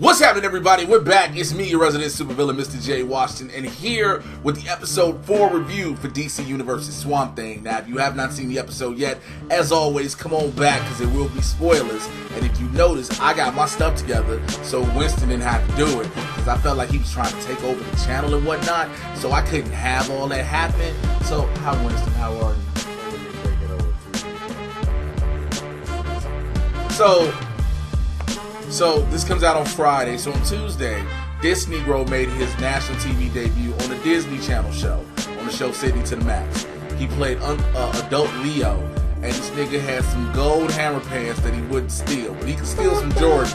What's happening, everybody? We're back. It's me, your resident supervillain, Mr. J. Washington, and here with the episode 4 review for DC Universe's Swamp Thing. Now, if you have not seen the episode yet, as always, come on back because there will be spoilers. And if you notice, I got my stuff together, so Winston didn't have to do it because I felt like he was trying to take over the channel and whatnot, so I couldn't have all that happen. So, hi, Winston. How are you? So this comes out on Friday. So on Tuesday, this Negro made his national TV debut on the Disney Channel show, on the show Sydney to the Max. He played adult Leo, and this nigga had some gold hammer pants that he wouldn't steal, but he could steal some Jordans.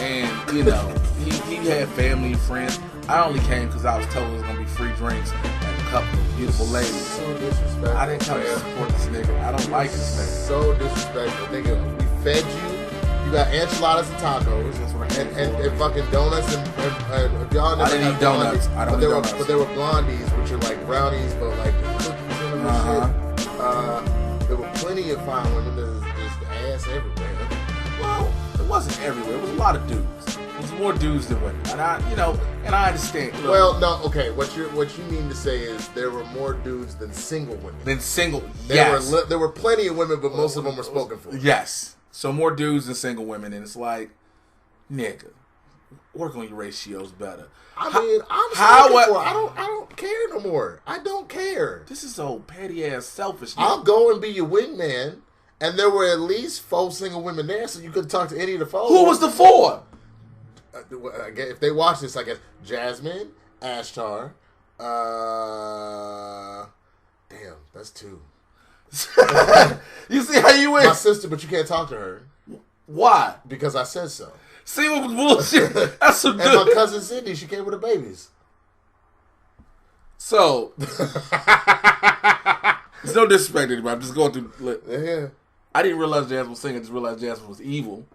And you know, he had family and friends. I only came because I was told there was gonna be free drinks and a couple of beautiful ladies. So disrespectful. I didn't come to support this nigga. I don't like this nigga. So disrespectful. Nigga, we fed you. You got enchiladas and tacos. And fucking donuts and if y'all never I didn't eat donuts. I don't eat donuts. But there were blondies, which are like brownies, but like cookies and shit. There were plenty of fine women. There's just ass everywhere. Well, it wasn't everywhere. It was a lot of dudes. It was more dudes than women. And I understand. Look, well, no, okay. What you mean to say is there were more dudes than single women. Yes. There were plenty of women, but most of them were spoken for. Yes. So more dudes than single women, and it's like, nigga, work on your ratios better. I mean, I don't care no more. I don't care. This is so petty ass selfish. I'll go and be your wingman, and there were at least 4 single women there, so you could talk to any of the 4. Who was the 4? If they watch this, I guess Jasmine, Ashtar, damn, that's 2. You see how you went? My sister, but you can't talk to her. Why? Because I said so. See what bullshit? That's some good. And my cousin Sydney, she came with the babies. So, it's no disrespect to anybody. I'm just going through. Yeah. I didn't realize Jasmine was singing. I just realized Jasmine was evil.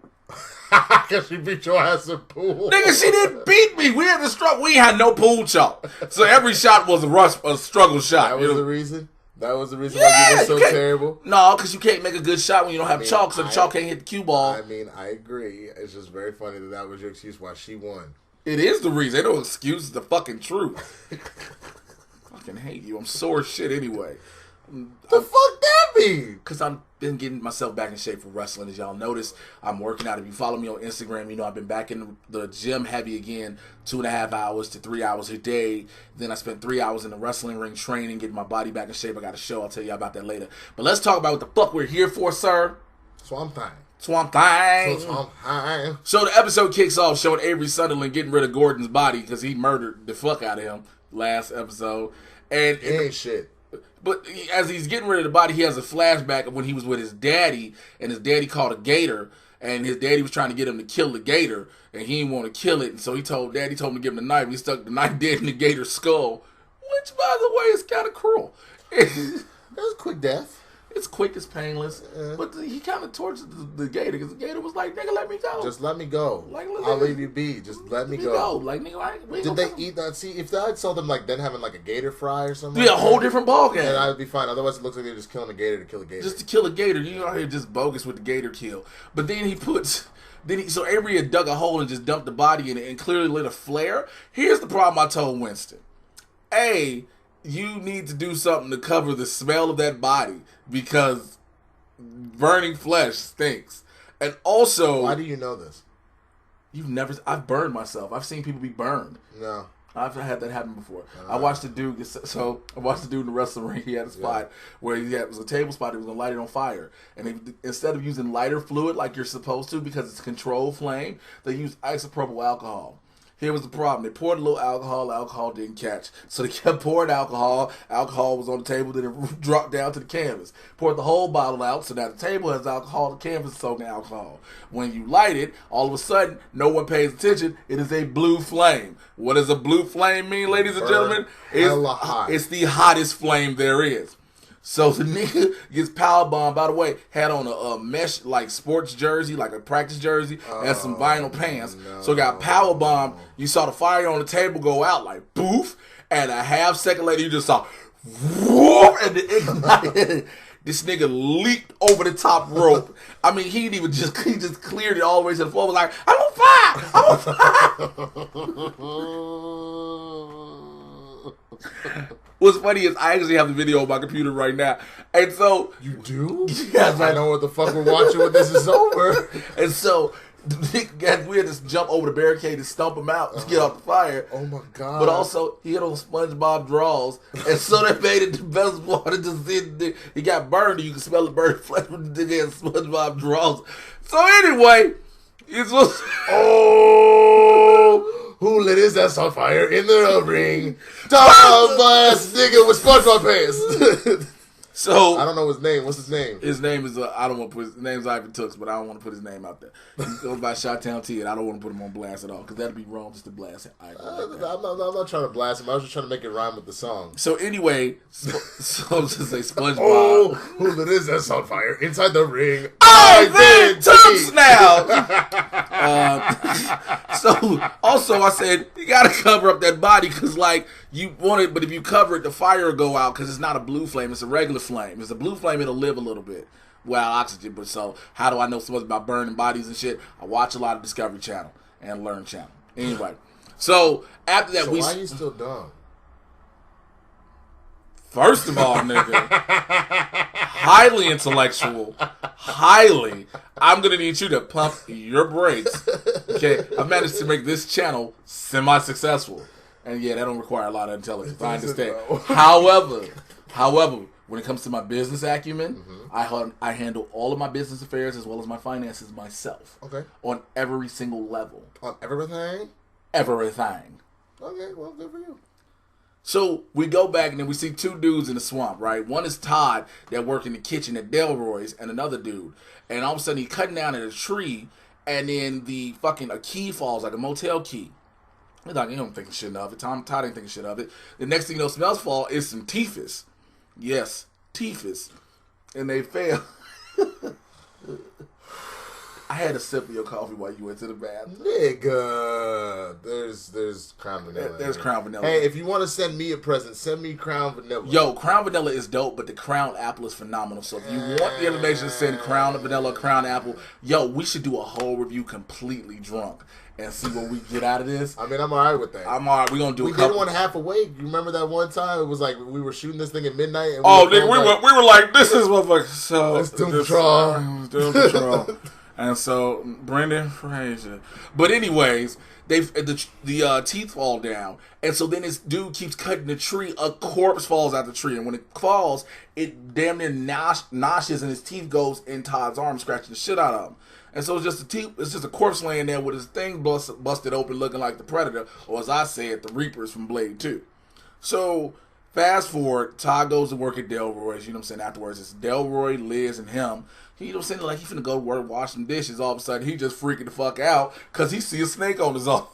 Cause she beat your ass in pool. Nigga, she didn't beat me. We had no pool chalk. So every shot was a struggle shot. That was the reason? That was the reason why you were so terrible? No, because you can't make a good shot when you don't have chalk, so the chalk can't hit the cue ball. I mean, I agree. It's just very funny that was your excuse why she won. It is the reason. Ain't no excuse. It's the fucking truth. I fucking hate you. I'm sore as shit anyway. The fuck that mean? Because I've been getting myself back in shape for wrestling. As y'all notice, I'm working out. If you follow me on Instagram, you know I've been back in the gym heavy again, 2.5 hours to 3 hours a day. Then I spent 3 hours in the wrestling ring training, getting my body back in shape. I got a show. I'll tell you about that later. But let's talk about what the fuck we're here for, sir. Swamp Thing. Swamp Thing. Swamp Thing. So the episode kicks off showing Avery Sunderland getting rid of Gordon's body because he murdered the fuck out of him last episode. And it ain't shit. But as he's getting rid of the body, he has a flashback of when he was with his daddy, and his daddy caught a gator, and his daddy was trying to get him to kill the gator, and he didn't want to kill it, and so daddy told him to give him the knife. He stuck the knife dead in the gator's skull, which, by the way, is kind of cruel. That was a quick death. It's quick, it's painless, but he kind of tortured the gator, because the gator was like, nigga, let me go. Just let me go. Like, I'll leave you be. Just let me go. Like, nigga, did they eat that? See, if I saw them like then having like a gator fry or something, be a whole different ballgame. And I'd be fine. Otherwise, it looks like they're just killing a gator to kill a gator. Just to kill a gator. You out here just bogus with the gator kill. But then so Avery had dug a hole and just dumped the body in it and clearly lit a flare. Here's the problem I told Winston. A, you need to do something to cover the smell of that body because burning flesh stinks. And also, why do you know this? I've burned myself. I've seen people be burned. No. I've had that happen before. I watched the dude in the wrestling ring. He had a spot where it was a table spot. He was going to light it on fire. And instead of using lighter fluid like you're supposed to because it's controlled flame, they used isopropyl alcohol. Here was the problem. They poured a little alcohol. Alcohol didn't catch. So they kept pouring alcohol. Alcohol was on the table. Then it dropped down to the canvas. Poured the whole bottle out. So now the table has alcohol. The canvas is soaking alcohol. When you light it, all of a sudden, no one pays attention. It is a blue flame. What does a blue flame mean, ladies and gentlemen? It's the hottest flame there is. So the nigga gets powerbombed. By the way, had on a mesh like sports jersey, like a practice jersey, and some vinyl pants. No. So got powerbombed. You saw the fire on the table go out like boof, and a half second later you just saw whoop, and it ignited. This nigga leaped over the top rope. I mean, he just cleared it all the way to the floor. Was like, I'm on fire! I'm on fire! What's funny is I actually have the video on my computer right now. And so... You do? Yes, I know what the fuck we're watching when this is over. And so... we had to jump over the barricade and stump him out to get off the fire. Oh my god! But also he had on SpongeBob draws, and so that made it the best part. He got burned, and you can smell the burnt flesh with the SpongeBob draws. So anyway, it was who lit his ass on fire in the ring? Tom ass nigga with SpongeBob pants. So I don't know his name. What's his name? His name is I don't want to put his name's Ivan Tooks, but I don't want to put his name out there. He goes by Chi-Town T, and I don't want to put him on blast at all because that'd be wrong just to blast him. I'm not trying to blast him. I was just trying to make it rhyme with the song. So anyway, so I'm just say SpongeBob. Oh, who lit his ass on fire inside the ring? Ivan Tooks now. So also I said you gotta cover up that body because like you want it, but if you cover it, the fire will go out because it's not a blue flame; it's a regular flame. It's a blue flame; it'll live a little bit. Well, oxygen. But so how do I know so much about burning bodies and shit? I watch a lot of Discovery Channel and Learn Channel. Anyway, so after that, so why are you still dumb? First of all, nigga, highly intellectual, highly. I'm gonna need you to pump your brakes. Okay, I managed to make this channel semi-successful, and yeah, that don't require a lot of intelligence. I understand. However, when it comes to my business acumen, I handle all of my business affairs as well as my finances myself. Okay. On every single level. On everything? Everything. Okay, well, good for you. So we go back and then we see two dudes in the swamp, right? One is Todd that worked in the kitchen at Delroy's, and another dude. And all of a sudden he's cutting down at a tree, and then a key falls, like a motel key. He's like, you don't think shit of it. Todd ain't thinking shit of it. The next thing you know, smells fall is some typhus. Yes, typhus. And they fail. I had a sip of your coffee while you went to the bathroom. Nigga, there's Crown Vanilla. There's Crown Vanilla. Hey, if you want to send me a present, send me Crown Vanilla. Yo, Crown Vanilla is dope, but the Crown Apple is phenomenal. So if you want the information to send Crown Vanilla, Crown Apple, yo, we should do a whole review completely drunk and see what we get out of this. I mean, I'm all right with that. I'm all right. We're going to do we did one half awake. You remember that one time? It was like we were shooting this thing at midnight. And nigga, we were like, this is motherfucker. So let's do patrol. Doom Patrol. And so Brendan Fraser. But anyways, the teeth fall down, and so then this dude keeps cutting the tree. A corpse falls out the tree, and when it falls, it damn near noshes, and his teeth goes in Todd's arm, scratching the shit out of him. And so it's just a corpse laying there with his thing busted open, looking like the Predator, or as I said, the Reapers from Blade 2. So fast forward, Todd goes to work at Delroy's. You know what I'm saying? Afterwards, it's Delroy, Liz, and him. He don't seem like he finna go to work, wash some dishes. All of a sudden, he just freaking the fuck out because he see a snake on his arm.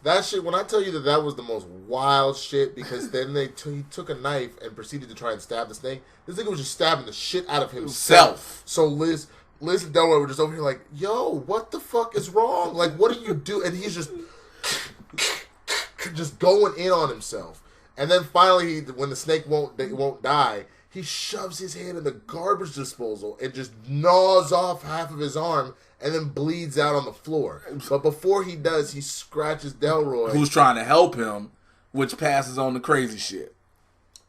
That shit, when I tell you that was the most wild shit, because then he took a knife and proceeded to try and stab the snake. This nigga was just stabbing the shit out of himself. So Liz and Delroy were just over here like, yo, what the fuck is wrong? Like, what do you do? And he's just going in on himself. And then finally, when the snake won't die, he shoves his hand in the garbage disposal and just gnaws off half of his arm and then bleeds out on the floor. But before he does, he scratches Delroy, who's trying to help him, which passes on the crazy shit.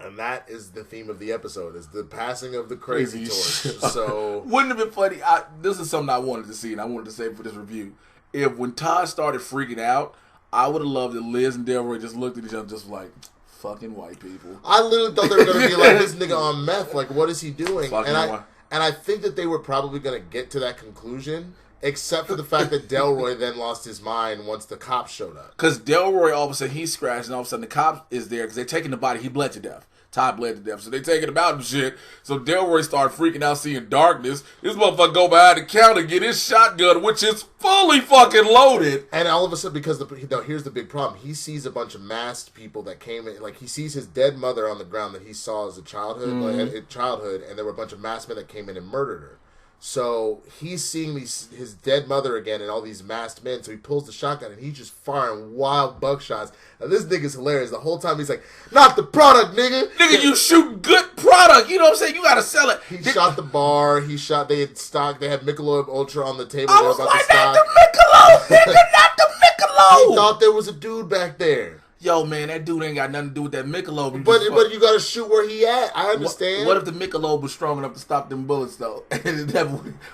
And that is the theme of the episode, is the passing of the crazy torch. So wouldn't it have been funny? This is something I wanted to see, and I wanted to say for this review. If when Todd started freaking out, I would have loved that Liz and Delroy just looked at each other just like, fucking white people. I literally thought they were going to be like, this nigga on meth. Like, what is he doing? And I think that they were probably going to get to that conclusion, except for the fact that Delroy then lost his mind once the cops showed up. Because Delroy, all of a sudden, he's scratched, and all of a sudden the cop is there because they're taking the body. He bled to death. Todd bled to death. So they taking him out and shit. So Delroy started freaking out, seeing darkness. This motherfucker go behind the counter, get his shotgun, which is fully fucking loaded. And all of a sudden, because here's the big problem. He sees a bunch of masked people that came in. Like, he sees his dead mother on the ground that he saw as a childhood, and there were a bunch of masked men that came in and murdered her. So he's seeing his dead mother again and all these masked men. So he pulls the shotgun and he's just firing wild buckshots. And this nigga's hilarious. The whole time he's like, "Not the product, nigga. Nigga, you shoot good product. You know what I'm saying? You gotta sell it." He shot the bar. They had stock. They had Michelob Ultra on the table. I was like, "Not the Michelob, nigga, not the Michelob." He thought there was a dude back there. Yo, man, that dude ain't got nothing to do with that Michelob. But you gotta shoot where he at. I understand. What if the Michelob was strong enough to stop them bullets, though?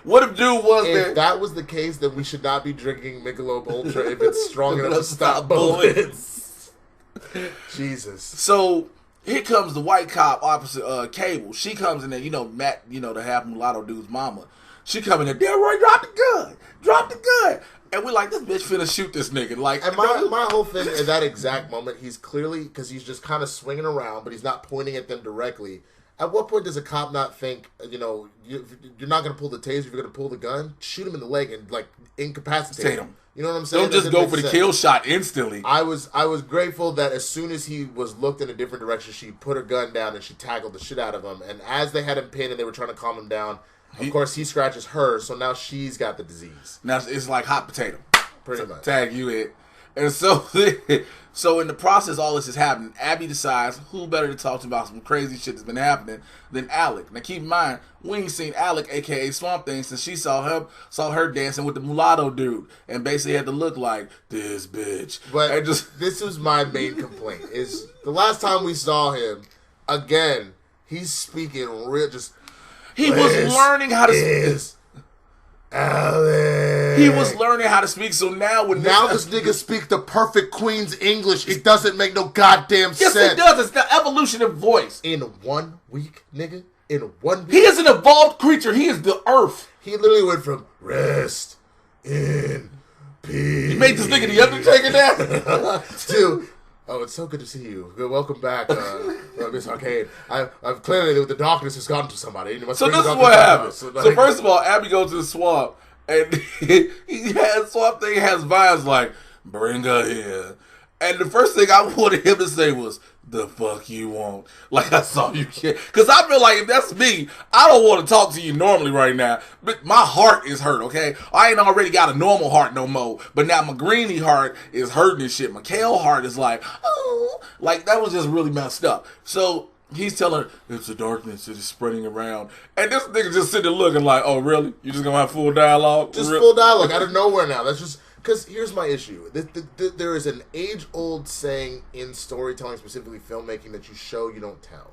What if dude was there? If that was the case, then we should not be drinking Michelob Ultra if it's strong enough to stop bullets. Jesus. So here comes the white cop opposite Cable. She comes in there, Matt, the half mulatto dude's mama. She come in there, Delroy, drop the gun. And we're like, this bitch finna shoot this nigga. Like, and my whole thing in that exact moment, he's clearly, because he's just kind of swinging around, but he's not pointing at them directly. At what point does a cop not think, you're not going to pull the taser, you're going to pull the gun? Shoot him in the leg and, like, incapacitate him. You know what I'm saying? Don't just go for the kill shot instantly. I was grateful that as soon as he was looked in a different direction, she put her gun down and she tackled the shit out of him. And as they had him pinned and they were trying to calm him down, of course, he scratches her, so now she's got the disease. Now it's like hot potato. Pretty much. Tag you in. And so in the process, all this is happening. Abby decides who better to talk to about some crazy shit that's been happening than Alec. Now keep in mind, we ain't seen Alec, a.k.a. Swamp Thing, since she saw her dancing with the mulatto dude and basically had to look like this bitch. But this was my main complaint, is the last time we saw him, again, he's speaking real just... He was learning how to speak. Alex. He was learning how to speak, so now this nigga speak the perfect Queen's English. It doesn't make no goddamn sense. Yes, it does. It's the evolution of voice. In 1 week, nigga. In 1 week. He is an evolved creature. He is the earth. He literally went from rest in peace. He made this nigga the Undertaker now. to... Oh, it's so good to see you. Welcome back, Miss Arcade. I've clearly the darkness has gotten to somebody. So this is what happens. So first of all, Abby goes to the swamp, and Swamp Thing has vines like, "Bring her here." And the first thing I wanted him to say was, "The fuck you want?" Like, I saw you kid. Because I feel like if that's me, I don't want to talk to you normally right now. But my heart is hurt, okay? I ain't already got a normal heart no more. But now my greeny heart is hurting and shit. My kale heart is like, oh. Like, that was just really messed up. So he's telling her, it's the darkness that is spreading around. And this nigga just sitting there looking like, oh, really? You just going to have full dialogue? Just full dialogue out of nowhere now. That's just... Because here's my issue. There is an age-old saying in storytelling, specifically filmmaking, that you show, you don't tell.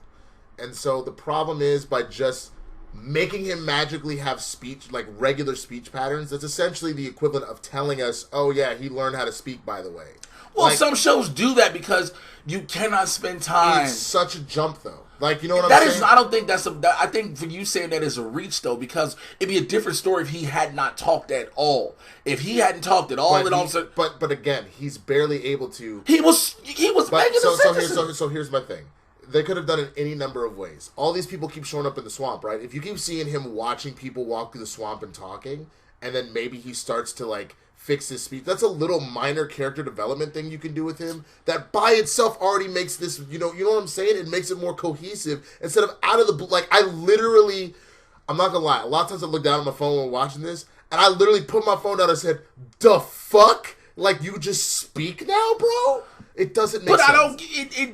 And so the problem is, by just making him magically have speech, like regular speech patterns, that's essentially the equivalent of telling us, oh yeah, he learned how to speak, by the way. Well, some shows do that because you cannot spend time. It's such a jump, though. Like, you know what I'm saying? I don't think I think for you saying that is a reach, though, because it'd be a different story if he had not talked at all. If he hadn't talked at all, but again, he's barely able to. He was making the sentences. So here's my thing. They could have done it any number of ways. All these people keep showing up in the swamp, right? If you keep seeing him watching people walk through the swamp and talking, and then maybe he starts to, like, fix his speech. That's a little minor character development thing you can do with him that by itself already makes this, you know what I'm saying? It makes it more cohesive instead of out of the blue. Like, I'm not gonna lie, a lot of times I look down at my phone when watching this, and I literally put my phone down and said, the fuck? Like, you just speak now, bro? It doesn't make sense.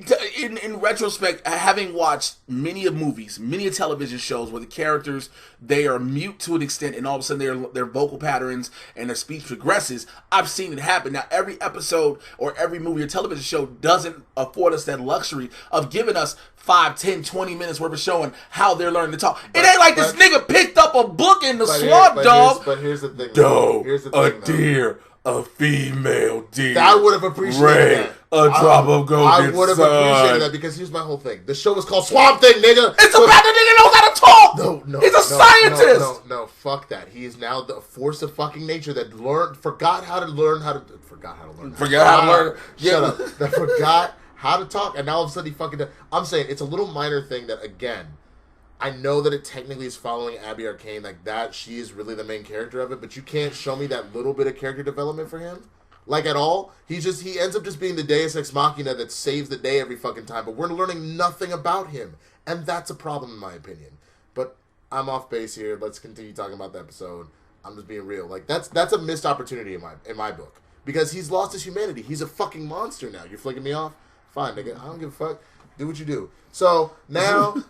But in retrospect, having watched many of movies, many of television shows where the characters, they are mute to an extent and all of a sudden their vocal patterns and their speech progresses, I've seen it happen. Now, every episode or every movie or television show doesn't afford us that luxury of giving us 5, 10, 20 minutes worth of showing how they're learning to talk. It ain't like this nigga picked up a book in the swamp, dog. But here's the thing. Deer. A female deer. I would have appreciated that. A drop of golden I would have appreciated that because here's my whole thing. The show is called Swamp Thing, nigga. It's about the nigga knows how to talk. No. He's a scientist. No, fuck that. He is now the force of fucking nature that forgot how to learn. Shut up. That forgot how to talk, and now all of a sudden he fucking does. I'm saying it's a little minor thing that, again, I know that it technically is following Abby Arcane, like that. She is really the main character of it, but you can't show me that little bit of character development for him, like at all. He ends up just being the Deus Ex Machina that saves the day every fucking time. But we're learning nothing about him, and that's a problem in my opinion. But I'm off base here. Let's continue talking about the episode. I'm just being real. Like that's a missed opportunity in my book because he's lost his humanity. He's a fucking monster now. You're flicking me off? Fine, nigga. I don't give a fuck. Do what you do. So now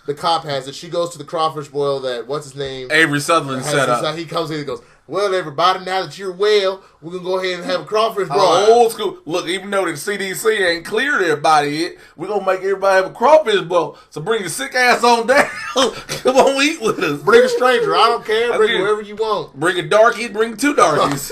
the cop has it. She goes to the crawfish boil that what's his name Avery Sutherland set up. He comes in and goes, well, everybody, now that you're well, we're gonna go ahead and have a crawfish boil. Old school. Look, even though the CDC ain't cleared everybody yet, we're gonna make everybody have a crawfish boil. So bring your sick ass on down. Come on, eat with us. Bring a stranger. I don't care. Bring whoever you want. Bring a darkie. Bring 2 darkies.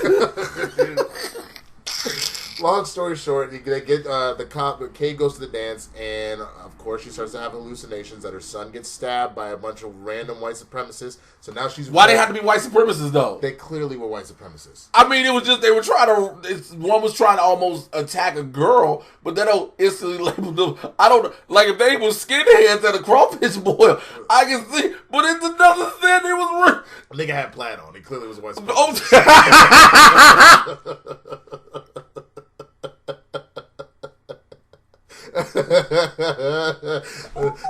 Long story short, they get the cop. Kate goes to the dance, and of course, she starts to have hallucinations that her son gets stabbed by a bunch of random white supremacists. So now she's why they have to be white supremacists though? They clearly were white supremacists. I mean, it was just they were trying to. One was trying to almost attack a girl, but they don't instantly label them. I don't like if they were skinheads at a crawfish boil. I can see, but it's another thing. It was. Nigga had plaid on. He clearly was a white supremacist.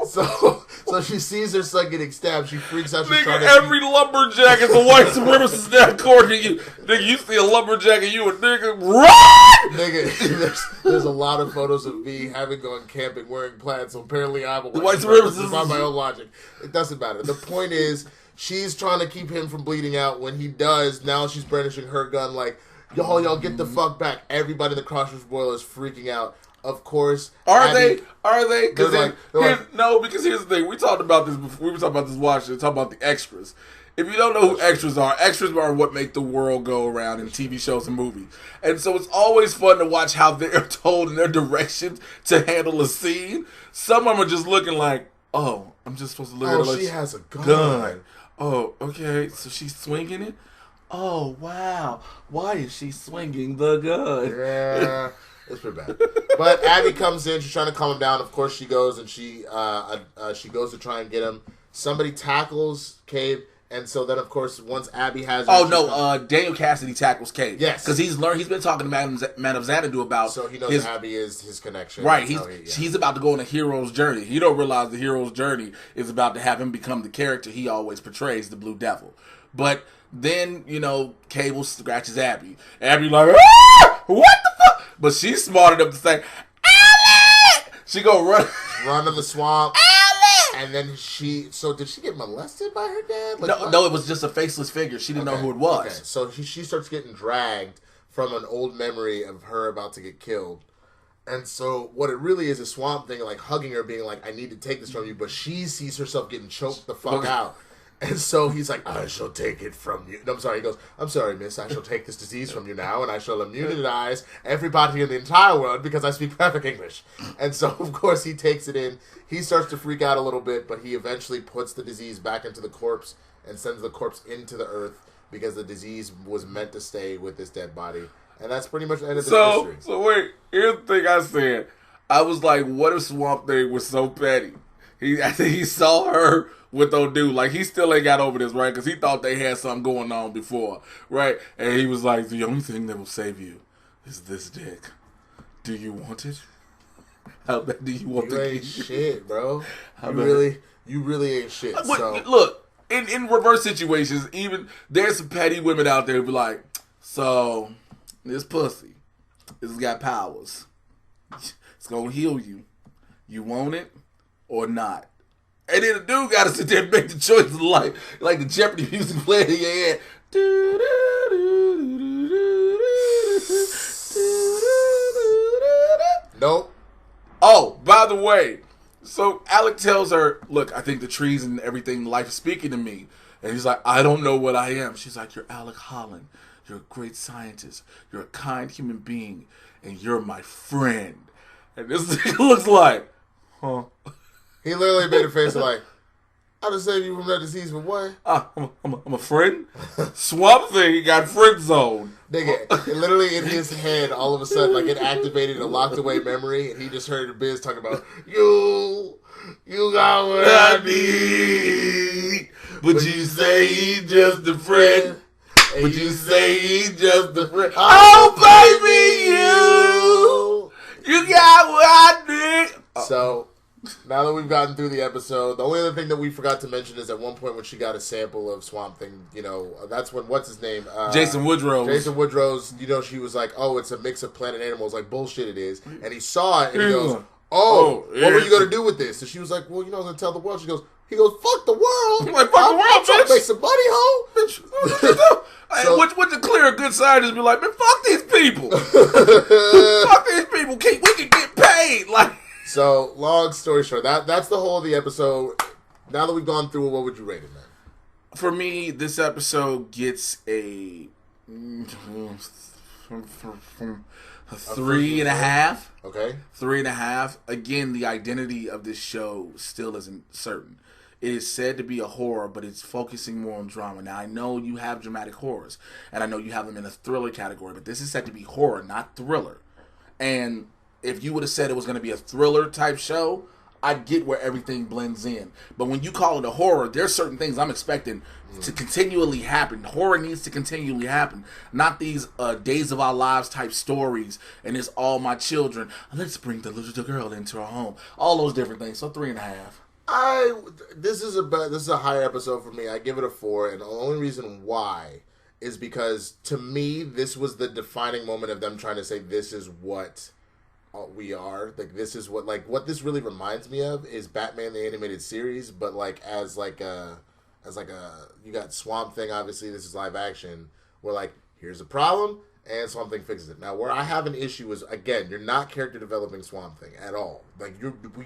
So she sees her son getting stabbed. She freaks out. Nigga, every lumberjack is a white supremacist now, according to you. Nigga, you see a lumberjack and you a nigga, run! Nigga, there's a lot of photos of me having gone camping wearing plaid, so apparently I'm a white supremacist. By my own logic. It doesn't matter. The point is, she's trying to keep him from bleeding out. When he does, now she's brandishing her gun like, y'all get the fuck back. Everybody in the crawfish boil is freaking out. Of course. Are they? Because because here's the thing. We talked about this before. We were talking about this Washington. Talking about the extras. If you don't know who extras are what make the world go around in TV shows and movies. And so it's always fun to watch how they're told in their directions to handle a scene. Some of them are just looking like, oh, I'm just supposed to look at her like she has a gun. Oh, okay. So she's swinging it? Oh, wow. Why is she swinging the gun? Yeah. It's pretty bad. But Abby comes in. She's trying to calm him down. Of course, she goes and she goes to try and get him. Somebody tackles Cabe. And so then, of course, once Abby has her... Daniel Cassidy tackles Cabe. Yes. Because he's been talking to Madam Xanadu about... So he knows Abby is his connection. Right. He's about to go on a hero's journey. He don't realize the hero's journey is about to have him become the character he always portrays, the Blue Devil. But then, Cable scratches Abby. Abby like, ah! What the fuck? But she's smart enough to say, Alex! She go run in the swamp. And then so did she get molested by her dad? No, it was just a faceless figure. She didn't know who it was. Okay. So she starts getting dragged from an old memory of her about to get killed. And so what it really is Swamp Thing, like hugging her, being like, I need to take this from you. But she sees herself getting choked the fuck out. And so he's like, I shall take it from you. No, I'm sorry. He goes, I'm sorry, miss. I shall take this disease from you now, and I shall immunize everybody in the entire world because I speak perfect English. And so, of course, he takes it in. He starts to freak out a little bit, but he eventually puts the disease back into the corpse and sends the corpse into the earth because the disease was meant to stay with this dead body. And that's pretty much the end of the history. So wait, here's the thing I said. I was like, what if Swamp Thing was so petty? I think he saw her with old dude. Like, he still ain't got over this, right? Because he thought they had something going on before, right? And he was like, the only thing that will save you is this dick. Do you want it? How bad do you want it? You ain't shit, bro. You really ain't shit. So. Look, in reverse situations, even there's some petty women out there who be like, so, this pussy, it's got powers. It's going to heal you. You want it or not? And then the dude got to sit there and make the choice of life. Like the Jeopardy music playing in your head. Nope. Oh, by the way, so Alec tells her, look, I think the trees and everything, life is speaking to me. And he's like, I don't know what I am. She's like, you're Alec Holland. You're a great scientist. You're a kind human being. And you're my friend. And this thing looks like, huh? He literally made a face like, I'll just save you from that disease, but what? I'm a friend? Swamp Thing got friend zone. Nigga, literally in his head, all of a sudden, like it activated a locked away memory, and he just heard Biz talking about, you got what I need. But you say he's just a friend. But you say he's just a friend. Oh, baby, you got what I need. So, Now that we've gotten through the episode, the only other thing that we forgot to mention is at one point when she got a sample of Swamp Thing, that's when, what's his name? Jason Woodrow's, she was like, oh, it's a mix of plant and animals. Like, bullshit it is. And he saw it, and he goes, what were you going to do with this? And she was like, well, I was going to tell the world. He goes, fuck the world. Like, fuck the world, I'm trying to make some money, ho. So, what to clear a good scientist be like, man, fuck these people. Fuck these people. We can get paid. Like. So, long story short, that's the whole of the episode. Now that we've gone through it, what would you rate it, man? For me, this episode gets a 3.5. Okay. 3.5. Again, the identity of this show still isn't certain. It is said to be a horror, but it's focusing more on drama. Now, I know you have dramatic horrors, and I know you have them in a thriller category, but this is said to be horror, not thriller. And if you would have said it was going to be a thriller type show, I'd get where everything blends in. But when you call it a horror, there's certain things I'm expecting to continually happen. Horror needs to continually happen. Not these Days of Our Lives type stories, and it's all my children. Let's bring the little girl into our home. All those different things. So 3.5. This is a higher episode for me. I give it a 4, and the only reason why is because to me this was the defining moment of them trying to say this is what we are. Like, this is what this really reminds me of is Batman the Animated Series, but as you got Swamp Thing. Obviously, this is live action. Where here's a problem. And Swamp Thing fixes it. Now, where I have an issue is, again, you're not character developing Swamp Thing at all.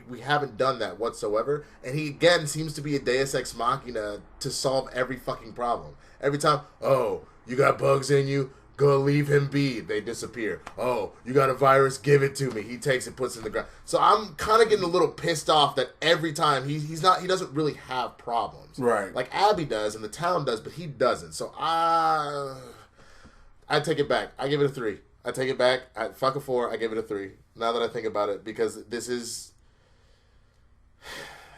We haven't done that whatsoever. And he, again, seems to be a Deus Ex Machina to solve every fucking problem. Every time, oh, you got bugs in you? Go leave him be. They disappear. Oh, you got a virus? Give it to me. He takes it, puts it in the ground. So I'm kind of getting a little pissed off that every time he doesn't really have problems. Right. Like Abby does and the town does, but he doesn't. So I take it back. I give it a 3. I take it back. Fuck a 4. I give it a 3. Now that I think about it, because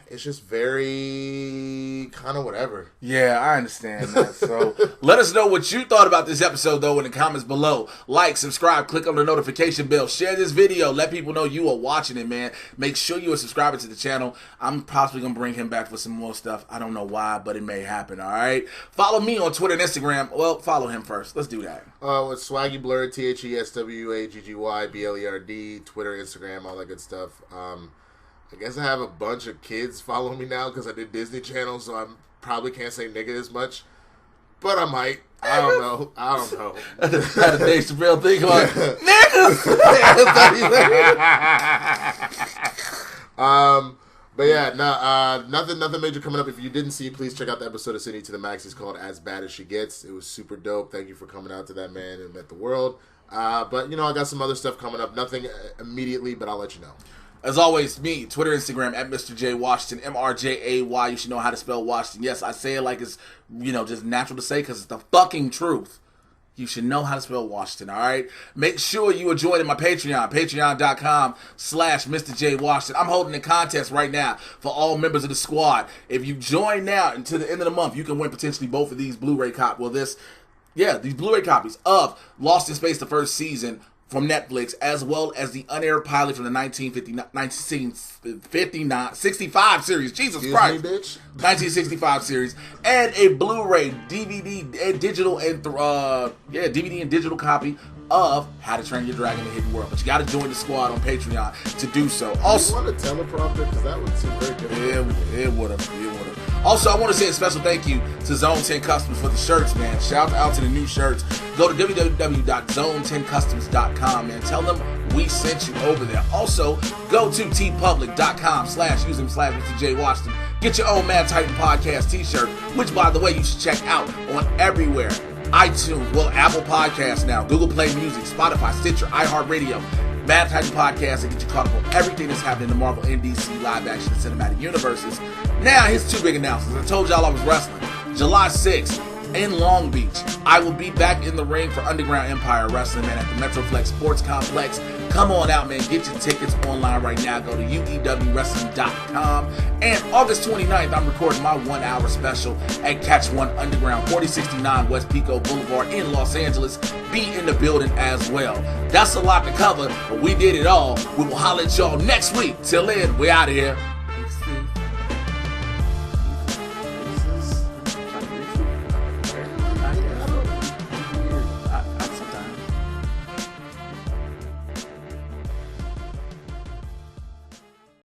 it's just very kind of whatever. Yeah, I understand that. So let us know what you thought about this episode, though, in the comments below. Like, subscribe, click on the notification bell, share this video, let people know you are watching it, man. Make sure you are subscribing to the channel. I'm possibly going to bring him back for some more stuff. I don't know why, but it may happen, all right? Follow me on Twitter and Instagram. Well, follow him first. Let's do that. It's Swaggy Blerd, THESWAGGYBLERD, Twitter, Instagram, all that good stuff. I guess I have a bunch of kids following me now because I did Disney Channel, so I probably can't say nigga as much. But I might. I don't know. That's a Dave Chappelle thing about niggas. But yeah, nothing major coming up. If you didn't see, please check out the episode of Sydney to the Max. It's called As Bad As She Gets. It was super dope. Thank you for coming out to that, man, and met the world. But, I got some other stuff coming up. Nothing immediately, but I'll let you know. As always, me, Twitter, Instagram, at Mr. J Washington, MRJAY. You should know how to spell Washington. Yes, I say it like it's, just natural to say because it's the fucking truth. You should know how to spell Washington, all right? Make sure you are joining my Patreon, patreon.com/Mr. J Washington. I'm holding a contest right now for all members of the squad. If you join now until the end of the month, you can win potentially both of these Blu-ray copies. These Blu-ray copies of Lost in Space, the first season, from Netflix, as well as the unaired pilot from the 1965 series. Jesus Christ. Me, bitch. 1965 series. And a Blu-ray, DVD, and digital, and DVD and digital copy of How to Train Your Dragon in the Hidden World. But you got to join the squad on Patreon to do so. Also, you want a teleprompter? Because that would seem very different. It would have. Also, I want to say a special thank you to Zone 10 Customs for the shirts, man. Shout out to the new shirts. Go to www.zone10customs.com, man. Tell them we sent you over there. Also, go to tpublic.com/Mr. J Washington. Get your own Mad Titan Podcast t-shirt, which, by the way, you should check out on everywhere. iTunes, Apple Podcasts now, Google Play Music, Spotify, Stitcher, iHeartRadio. Mad Titan Podcast and get you caught up on everything that's happening in the Marvel and DC live action and cinematic universes. Now, here's 2 big announcements. I told y'all I was wrestling. July 6th, in Long Beach. I will be back in the ring for Underground Empire Wrestling, man, at the Metroflex Sports Complex. Come on out, man. Get your tickets online right now. Go to uewwrestling.com. And August 29th, I'm recording my 1-hour special at Catch One Underground, 4069 West Pico Boulevard in Los Angeles. Be in the building as well. That's a lot to cover, but we did it all. We will holler at y'all next week. Till then, we out of here.